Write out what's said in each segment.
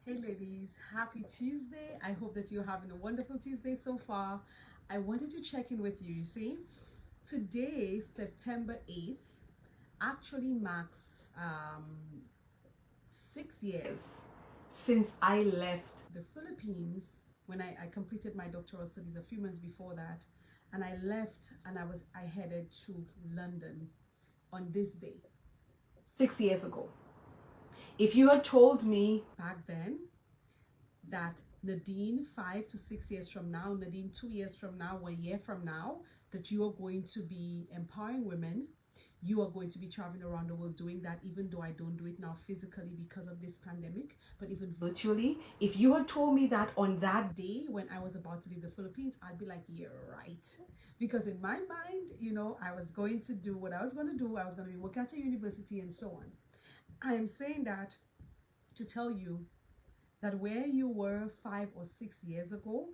Hey ladies, happy Tuesday. I hope that you're having a wonderful Tuesday so far. I wanted to check in with you. You see, today, September 8th, actually marks 6 years since I left the Philippines when I completed my doctoral studies a few months before that. And I left and I headed to London on this day, 6 years ago. If you had told me back then that Nadine 5 to 6 years from now, Nadine 2 years from now, 1 year from now, that you are going to be empowering women, you are going to be traveling around the world doing that, even though I don't do it now physically because of this pandemic, but even virtually. If you had told me that on that day when I was about to leave the Philippines, I'd be like, you're right. Because in my mind, I was going to do what I was going to do. I was going to be working at a university and so on. I am saying that to tell you that where you were 5 or 6 years ago,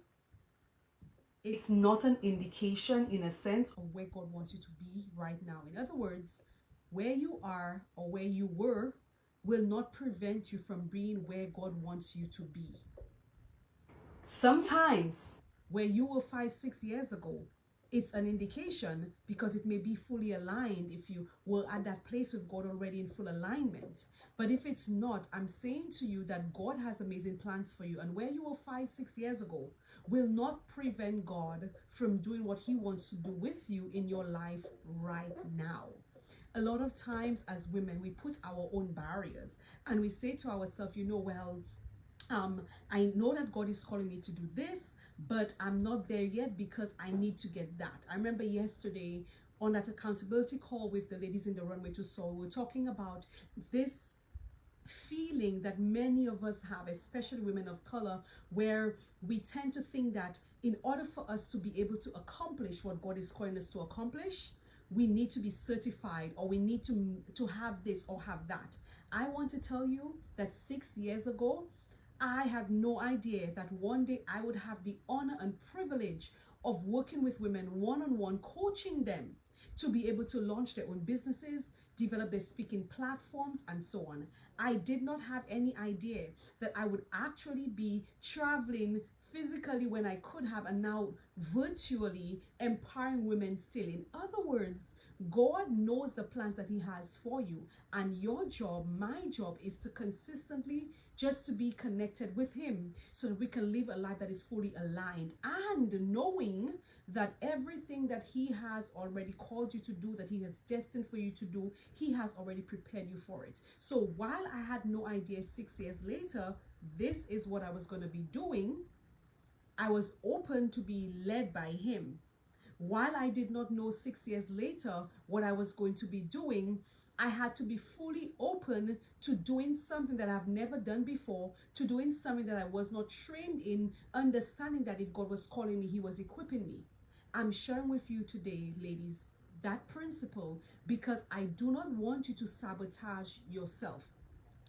it's not an indication in a sense of where God wants you to be right now. In other words, where you are or where you were will not prevent you from being where God wants you to be. Sometimes where you were 5, 6 years ago, it's an indication because it may be fully aligned if you were at that place with God already in full alignment. But if it's not, I'm saying to you that God has amazing plans for you. And where you were 5, 6 years ago will not prevent God from doing what he wants to do with you in your life right now. A lot of times as women, we put our own barriers and we say to ourselves, I know that God is calling me to do this, but I'm not there yet because I need to get that. I remember yesterday on that accountability call with the ladies in the Runway to Soul, we were talking about this feeling that many of us have, especially women of color, where we tend to think that in order for us to be able to accomplish what God is calling us to accomplish, we need to be certified or we need to have this or have that. I want to tell you that 6 years ago, I had no idea that one day I would have the honor and privilege of working with women one-on-one, coaching them to be able to launch their own businesses, develop their speaking platforms, and so on. I did not have any idea that I would actually be traveling physically when I could have, and now virtually empowering women still. In other words, God knows the plans that he has for you, and your job, my job, is to consistently just to be connected with him so that we can live a life that is fully aligned, and knowing that everything that he has already called you to do, that he has destined for you to do, he has already prepared you for it. So while I had no idea 6 years later, this is what I was going to be doing, I was open to be led by him. While I did not know 6 years later what I was going to be doing, I had to be fully open to doing something that I've never done before, to doing something that I was not trained in, understanding that if God was calling me, he was equipping me. I'm sharing with you today, ladies, that principle because I do not want you to sabotage yourself.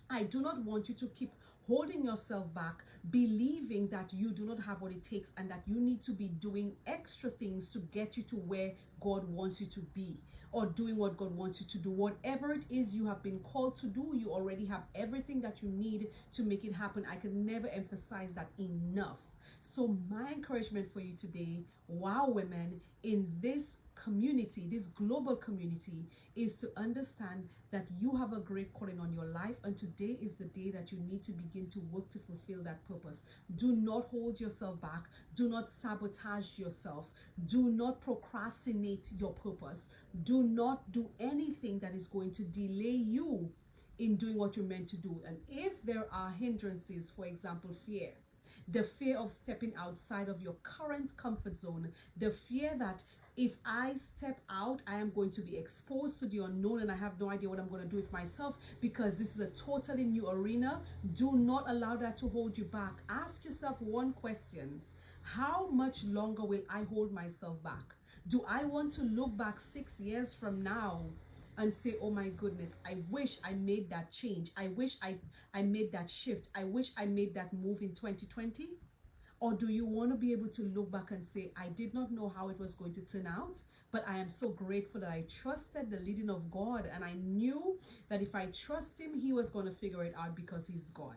I do not want you to keep holding yourself back, believing that you do not have what it takes and that you need to be doing extra things to get you to where God wants you to be, or doing what God wants you to do. Whatever it is you have been called to do, you already have everything that you need to make it happen. I can never emphasize that enough. So my encouragement for you today, wow, women, in this community, this global community, is to understand that you have a great calling on your life, and today is the day that you need to begin to work to fulfill that purpose. Do not hold yourself back. Do not sabotage yourself. Do not procrastinate your purpose. Do not do anything that is going to delay you in doing what you're meant to do. And if there are hindrances, for example, fear, the fear of stepping outside of your current comfort zone, the fear that if I step out, I am going to be exposed to the unknown and I have no idea what I'm going to do with myself because this is a totally new arena. Do not allow that to hold you back. Ask yourself one question: how much longer will I hold myself back? Do I want to look back 6 years from now and say, oh my goodness, I wish I made that change. I wish I made that shift. I wish I made that move in 2020. Or do you want to be able to look back and say, I did not know how it was going to turn out, but I am so grateful that I trusted the leading of God, and I knew that if I trust him, he was going to figure it out because he's God.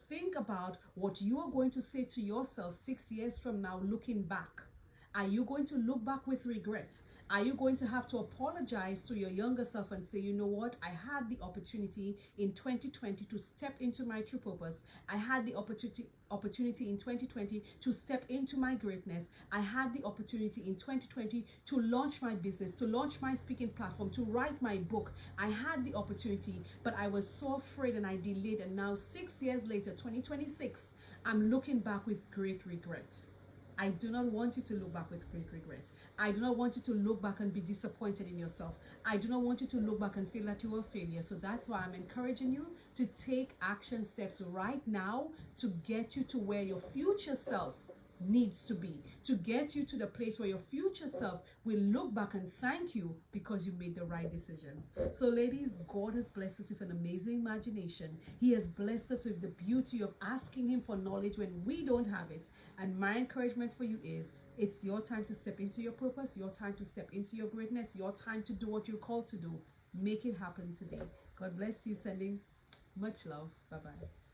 think about what you are going to say to yourself 6 years from now, looking back. Are you going to look back with regret? Are you going to have to apologize to your younger self and say, you know what, I had the opportunity in 2020 to step into my true purpose. I had the opportunity in 2020 to step into my greatness. I had the opportunity in 2020 to launch my business, to launch my speaking platform, to write my book. I had the opportunity, but I was so afraid and I delayed. And now 6 years later, 2026, I'm looking back with great regret. I do not want you to look back with great regret. I do not want you to look back and be disappointed in yourself. I do not want you to look back and feel that you were a failure. So that's why I'm encouraging you to take action steps right now to get you to where your future self needs to be, to get you to the place where your future self will look back and thank you because you made the right decisions. So ladies, God has blessed us with an amazing imagination. He has blessed us with the beauty of asking him for knowledge when we don't have it. And my encouragement for you is, it's your time to step into your purpose, your time to step into your greatness, your time to do what you're called to do. Make it happen today. God bless you. Sending much love. Bye-bye.